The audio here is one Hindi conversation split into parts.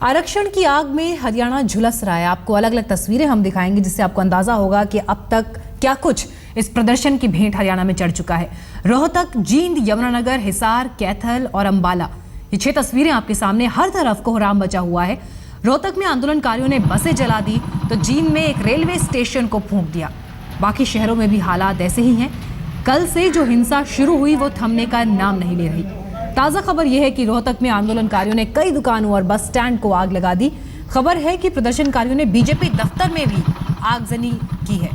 आरक्षण की आग में हरियाणा झुलस रहा है। आपको अलग अलग तस्वीरें हम दिखाएंगे जिससे आपको अंदाजा होगा कि अब तक क्या कुछ इस प्रदर्शन की भेंट हरियाणा में चढ़ चुका है। रोहतक, जींद, यमुनानगर, हिसार, कैथल और अंबाला, ये 6 तस्वीरें आपके सामने। हर तरफ कोहराम बचा हुआ है। रोहतक में आंदोलनकारियों ने बसें जला दी तो जींद में एक रेलवे स्टेशन को फूंक दिया। बाकी शहरों में भी हालात ऐसे ही हैं। कल से जो हिंसा शुरू हुई वो थमने का नाम नहीं ले रही। ताज़ा खबर यह है कि रोहतक में आंदोलनकारियों ने कई दुकानों और बस स्टैंड को आग लगा दी। खबर है कि प्रदर्शनकारियों ने बीजेपी दफ्तर में भी आगजनी की है।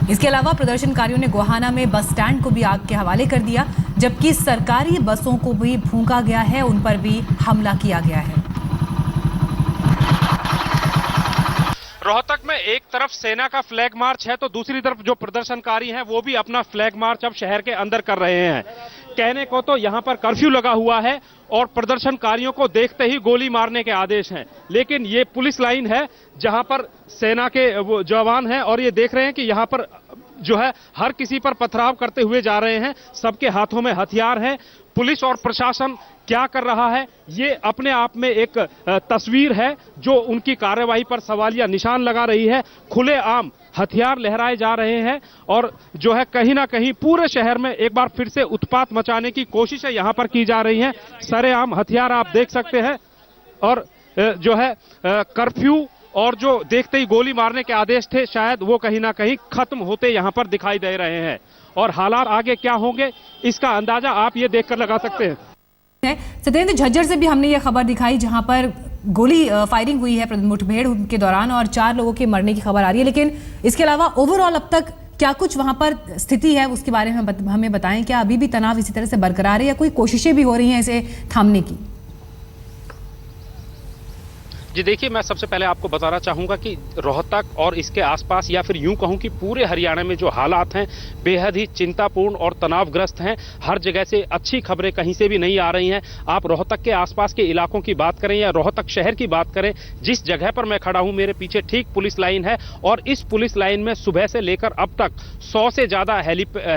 इसके अलावा प्रदर्शनकारियों ने गोहाना में बस स्टैंड को भी आग के हवाले कर दिया, जबकि सरकारी बसों को भी फूंका गया है, उन पर भी हमला किया गया है। रोहतक में एक तरफ सेना का फ्लैग मार्च है तो दूसरी तरफ जो प्रदर्शनकारी हैं वो भी अपना फ्लैग मार्च अब शहर के अंदर कर रहे हैं। कहने को तो यहाँ पर कर्फ्यू लगा हुआ है और प्रदर्शनकारियों को देखते ही गोली मारने के आदेश हैं, लेकिन ये पुलिस लाइन है जहाँ पर सेना के वो जवान हैं और ये देख रहे हैं कि यहाँ पर जो है हर किसी पर पथराव करते हुए जा रहे हैं। सबके हाथों में हथियार हैं। पुलिस और प्रशासन क्या कर रहा है ये अपने आप में एक तस्वीर है जो उनकी कार्यवाही पर सवालिया निशान लगा रही है। खुलेआम हथियार लहराए जा रहे हैं और जो है कहीं ना कहीं पूरे शहर में एक बार फिर से उत्पात मचाने की कोशिशें यहां पर की जा रही हैं। सरेआम हथियार आप देख सकते हैं और जो है कर्फ्यू और जो देखते ही गोली मारने के आदेश थे शायद वो कहीं ना कहीं खत्म होते यहां पर दिखाई दे रहे हैं और हालात आगे क्या होंगे इसका अंदाजा आप ये देखकर लगा सकते हैं। सत्येंद्र, झज्जर से भी हमने ये खबर दिखाई जहां पर गोली फायरिंग हुई है मुठभेड़ के दौरान और 4 लोगों के मरने की खबर आ रही है, लेकिन इसके अलावा ओवरऑल अब तक क्या कुछ वहां पर स्थिति है उसके बारे में हमें बताएं। क्या अभी भी तनाव इसी तरह से बरकरार है या कोई कोशिशें भी हो रही हैं इसे थामने की? जी देखिए, मैं सबसे पहले आपको बताना चाहूंगा कि रोहतक और इसके आसपास या फिर यूं कहूं कि पूरे हरियाणा में जो हालात हैं बेहद ही चिंतापूर्ण और तनावग्रस्त हैं। हर जगह से अच्छी खबरें कहीं से भी नहीं आ रही हैं। आप रोहतक के आसपास के इलाकों की बात करें या रोहतक शहर की बात करें, जिस जगह पर मैं खड़ा हूं मेरे पीछे ठीक पुलिस लाइन है और इस पुलिस लाइन में सुबह से लेकर अब तक 100 से ज्यादा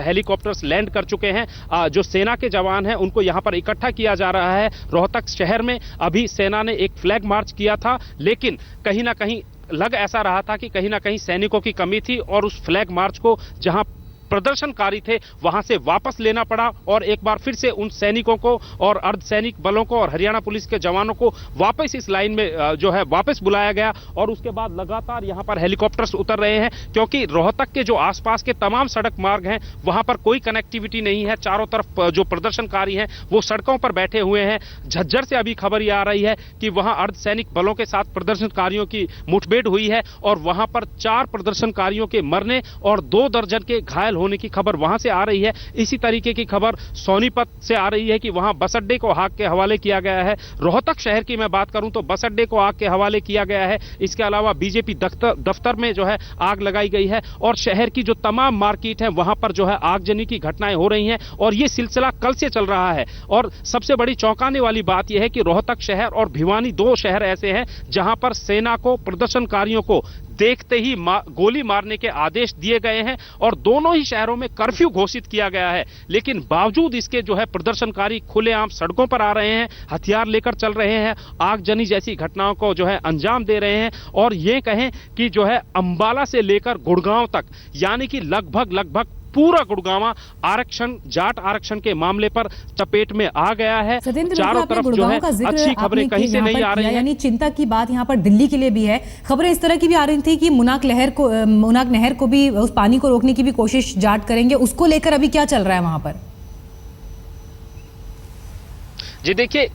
हेलीकॉप्टर्स लैंड कर चुके हैं। जो सेना के जवान हैं उनको यहाँ पर इकट्ठा किया जा रहा है। रोहतक शहर में अभी सेना ने एक फ्लैग मार्च किया था, लेकिन कहीं ना कहीं लग ऐसा रहा था कि कहीं ना कहीं सैनिकों की कमी थी और उस फ्लैग मार्च को जहां प्रदर्शनकारी थे वहां से वापस लेना पड़ा और एक बार फिर से उन सैनिकों को और अर्धसैनिक बलों को और हरियाणा पुलिस के जवानों को वापस इस लाइन में जो है वापस बुलाया गया और उसके बाद लगातार यहां पर हेलीकॉप्टर्स उतर रहे हैं क्योंकि रोहतक के जो आसपास के तमाम सड़क मार्ग हैं वहां पर कोई कनेक्टिविटी नहीं है। चारों तरफ जो प्रदर्शनकारी हैं वो सड़कों पर बैठे हुए हैं। झज्जर से अभी खबर ये आ रही है कि वहां अर्धसैनिक बलों के साथ प्रदर्शनकारियों की मुठभेड़ हुई है और वहां पर 4 प्रदर्शनकारियों के मरने और 2 दर्जन के घायल होने की खबर वहां से आ रही है। इसी तरीके की खबर सोनीपत से आ रही है कि वहां बस अड्डे को आग के हवाले किया गया है। रोहतक शहर की मैं बात करूं तो बस अड्डे को आग के हवाले किया गया है। इसके अलावा बीजेपी दफ्तर में जो है आग लगाई गई है और शहर की जो तमाम मार्केट है वहां पर जो है आगजनी की घटनाएं हो रही हैं और ये सिलसिला कल से चल रहा है। और सबसे बड़ी चौंकाने वाली बात यह है कि रोहतक शहर और भिवानी 2 शहर ऐसे हैं जहां पर सेना को प्रदर्शनकारियों को देखते ही गोली मारने के आदेश दिए गए हैं और दोनों ही शहरों में कर्फ्यू घोषित किया गया है, लेकिन बावजूद इसके जो है प्रदर्शनकारी खुलेआम सड़कों पर आ रहे हैं, हथियार लेकर चल रहे हैं, आगजनी जैसी घटनाओं को जो है अंजाम दे रहे हैं। और ये कहें कि जो है अंबाला से लेकर गुड़गांव तक यानी कि लगभग पूरा गुड़गांव आरक्षण जाट आरक्षण के मामले पर चपेट में आ गया है। चारों तरफ जो है अच्छी खबरें कहीं से नहीं आ रही हैं। यानी चिंता की बात यहाँ पर दिल्ली के लिए भी है। खबरें इस तरह की भी आ रही थी कि मुनाक नहर को भी उस पानी को रोकने की भी कोशिश जाट करेंगे। उसको लेकर अभी क्या चल रहा है वहां पर? जी देखिए,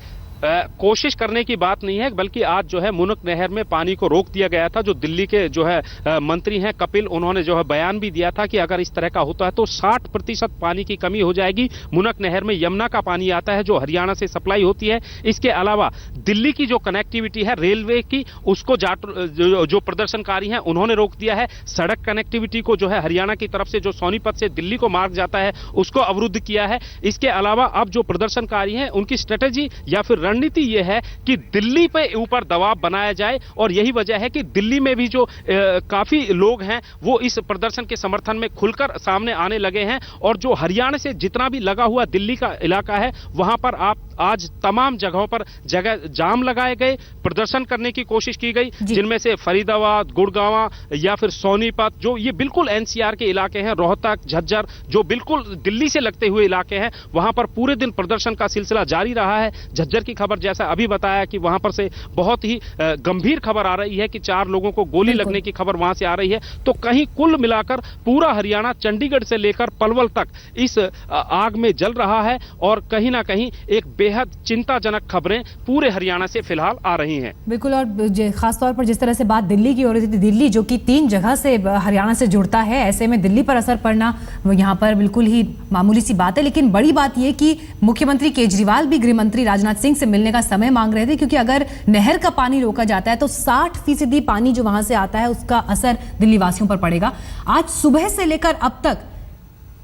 कोशिश करने की बात नहीं है बल्कि आज जो है मुनक नहर में पानी को रोक दिया गया था। जो दिल्ली के जो है मंत्री हैं कपिल, उन्होंने जो है बयान भी दिया था कि अगर इस तरह का होता है तो 60% पानी की कमी हो जाएगी। मुनक नहर में यमुना का पानी आता है जो हरियाणा से सप्लाई होती है। इसके अलावा दिल्ली की जो कनेक्टिविटी है रेलवे की उसको जो प्रदर्शनकारी हैं उन्होंने रोक दिया है। सड़क कनेक्टिविटी को जो है हरियाणा की तरफ से जो सोनीपत से दिल्ली को मार्ग जाता है उसको अवरुद्ध किया है। इसके अलावा अब जो प्रदर्शनकारी हैं उनकी स्ट्रेटेजी या फिर रणनीति यह है कि दिल्ली पे ऊपर दबाव बनाया जाए और यही वजह है कि दिल्ली में भी जो काफी लोग हैं वो इस प्रदर्शन के समर्थन में खुलकर सामने आने लगे हैं और जो हरियाणा से जितना भी लगा हुआ दिल्ली का इलाका है वहां पर आप आज तमाम जगहों पर जगह जाम लगाए गए, प्रदर्शन करने की कोशिश की गई, जिनमें से फरीदाबाद, गुड़गांव या फिर सोनीपत, जो ये बिल्कुल एनसीआर के इलाके हैं, रोहतक, झज्जर, जो बिल्कुल दिल्ली से लगते हुए इलाके हैं, वहां पर पूरे दिन प्रदर्शन का सिलसिला जारी रहा है। झज्जर की खबर जैसा अभी बताया कि वहां पर से बहुत ही गंभीर खबर आ रही है कि 4 लोगों को गोली लगने की खबर वहां से आ रही है। तो कहीं कुल मिलाकर पूरा हरियाणा चंडीगढ़ से लेकर पलवल तक इस आग में जल रहा है और कहीं ना कहीं एक बेहद चिंताजनक खबरें पूरे हरियाणा से फिलहाल आ रही हैं। बिल्कुल, और खासतौर पर जिस तरह से बात दिल्ली की हो रही थी, दिल्ली जो कि 3 जगह से हरियाणा से जुड़ता है, ऐसे में दिल्ली पर असर पड़ना यहाँ पर बिल्कुल ही मामूली सी बात है। लेकिन बड़ी बात यह कि मुख्यमंत्री केजरीवाल भी गृह मंत्री राजनाथ सिंह से मिलने का समय मांग रहे थे, क्योंकि अगर नहर का पानी रोका जाता है तो 60% पानी जो वहां से आता है उसका असर दिल्ली वासियों पर पड़ेगा। आज सुबह से लेकर अब तक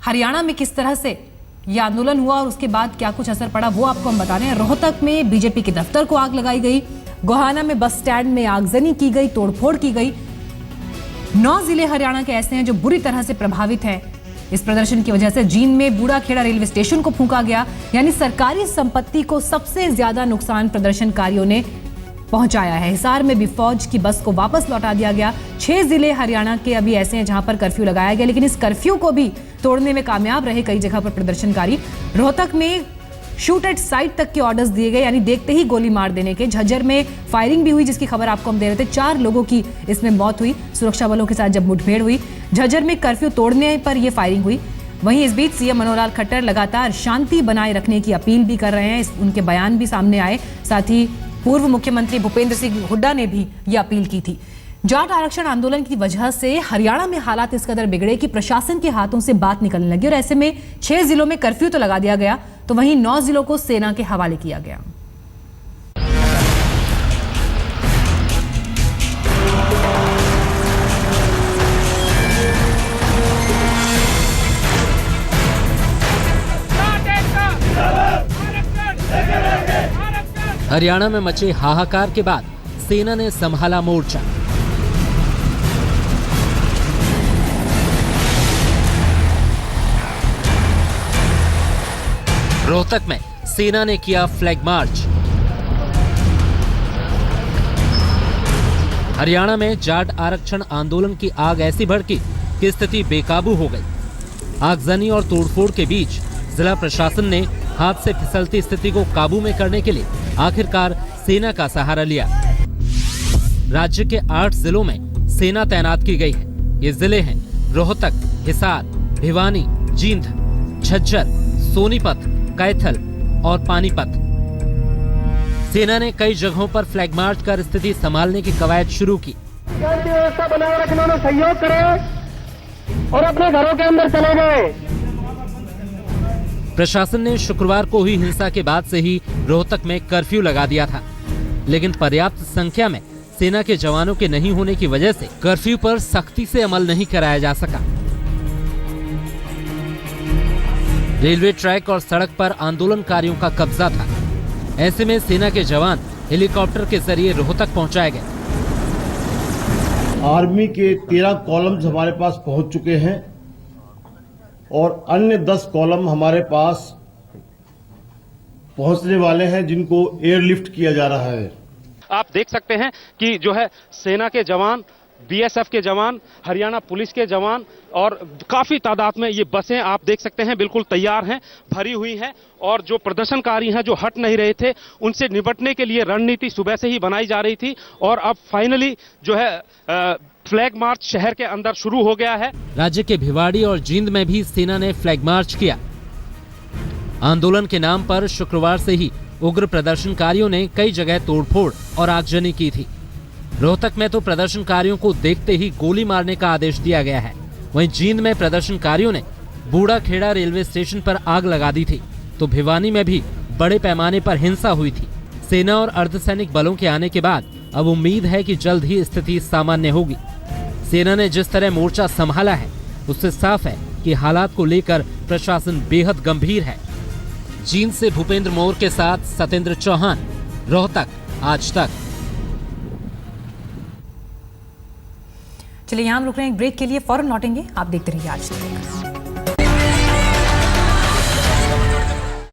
हरियाणा में किस तरह से यह आंदोलन हुआ और उसके बाद क्या कुछ असर पड़ा वो आपको हम बता रहे हैं। रोहतक में बीजेपी के दफ्तर को आग लगाई गई, गोहाना में बस स्टैंड में आगजनी की गई, तोड़फोड़ की गई। 9 जिले हरियाणा के ऐसे हैं जो बुरी तरह से प्रभावित हैं इस प्रदर्शन की वजह से। जींद में बूढ़ाखेड़ा रेलवे स्टेशन को फूंका गया, यानी सरकारी संपत्ति को सबसे ज्यादा नुकसान प्रदर्शनकारियों ने पहुंचाया है। हिसार में भी फौज की बस को वापस लौटा दिया गया। 6 जिले हरियाणा के अभी ऐसे हैं जहां पर कर्फ्यू लगाया गया, लेकिन इस कर्फ्यू को भी तोड़ने में कामयाब रहे कई जगह पर प्रदर्शनकारी। रोहतक में शूट एट साइट तक के ऑर्डर्स दिए गए, यानी देखते ही गोली मार देने के। झज्जर में फायरिंग भी हुई, जिसकी खबर आपको हम दे रहे थे। 4 लोगों की इसमें मौत हुई सुरक्षा बलों के साथ जब मुठभेड़ हुई। झज्जर में कर्फ्यू तोड़ने पर यह फायरिंग हुई। वहीं इस बीच सीएम मनोहर लाल खट्टर लगातार शांति बनाए रखने की अपील भी कर रहे हैं, उनके बयान भी सामने आए। साथ ही पूर्व मुख्यमंत्री भूपेंद्र सिंह हुड्डा ने भी यह अपील की थी। जाट आरक्षण आंदोलन की वजह से हरियाणा में हालात इस कदर बिगड़े कि प्रशासन के हाथों से बात निकलने लगी और ऐसे में 6 जिलों में कर्फ्यू तो लगा दिया गया, तो वहीं 9 जिलों को सेना के हवाले किया गया। हरियाणा में मचे हाहाकार के बाद सेना ने संभाला मोर्चा। रोहतक में सेना ने किया फ्लैग मार्च। हरियाणा में जाट आरक्षण आंदोलन की आग ऐसी भड़की कि स्थिति बेकाबू हो गई। आगजनी और तोड़फोड़ के बीच जिला प्रशासन ने हाथ से फिसलती स्थिति को काबू में करने के लिए आखिरकार सेना का सहारा लिया। राज्य के 8 जिलों में सेना तैनात की गई है। ये जिले हैं रोहतक, हिसार, भिवानी, जींद, झज्जर, सोनीपत, कैथल और पानीपत। सेना ने कई जगहों पर फ्लैग मार्च कर स्थिति संभालने की कवायद शुरू की। शांति व्यवस्था बनाए रखने में सहयोग करें और अपने घरों के अंदर चले गए। प्रशासन ने शुक्रवार को हुई हिंसा के बाद से ही रोहतक में कर्फ्यू लगा दिया था, लेकिन पर्याप्त संख्या में सेना के जवानों के नहीं होने की वजह से कर्फ्यू पर सख्ती से अमल नहीं कराया जा सका। रेलवे ट्रैक और सड़क पर आंदोलनकारियों का कब्जा था। ऐसे में सेना के जवान हेलीकॉप्टर के जरिए रोहतक पहुंचाए गए। आर्मी के 13 कॉलम्स हमारे पास पहुंच चुके हैं और अन्य 10 कॉलम हमारे पास पहुंचने वाले हैं, जिनको एयरलिफ्ट किया जा रहा है। आप देख सकते हैं कि जो है सेना के जवान, बीएसएफ के जवान, हरियाणा पुलिस के जवान और काफी तादाद में ये बसें आप देख सकते हैं बिल्कुल तैयार हैं, भरी हुई हैं। और जो प्रदर्शनकारी हैं जो हट नहीं रहे थे, उनसे निपटने के लिए रणनीति सुबह से ही बनाई जा रही थी और अब फाइनली जो है फ्लैग मार्च शहर के अंदर शुरू हो गया है। राज्य के भिवाड़ी और जींद में भी सेना ने फ्लैग मार्च किया। आंदोलन के नाम पर शुक्रवार से ही उग्र प्रदर्शनकारियों ने कई जगह तोड़फोड़ और आगजनी की थी। रोहतक में तो प्रदर्शनकारियों को देखते ही गोली मारने का आदेश दिया गया है। वहीं जींद में प्रदर्शनकारियों ने बूढ़ाखेड़ा रेलवे स्टेशन पर आग लगा दी थी, तो भिवानी में भी बड़े पैमाने पर हिंसा हुई थी। सेना और अर्धसैनिक बलों के आने के बाद अब उम्मीद है कि जल्द ही स्थिति सामान्य होगी। सेना ने जिस तरह मोर्चा संभाला है, उससे साफ है कि हालात को लेकर प्रशासन बेहद गंभीर है। जींद से भूपेंद्र मोर के साथ सत्येंद्र चौहान, रोहतक, आज तक। चलिए यहाँ हम रुक रहे हैं एक ब्रेक के लिए, फौरन लौटेंगे। आप देखते रहिए आज तक।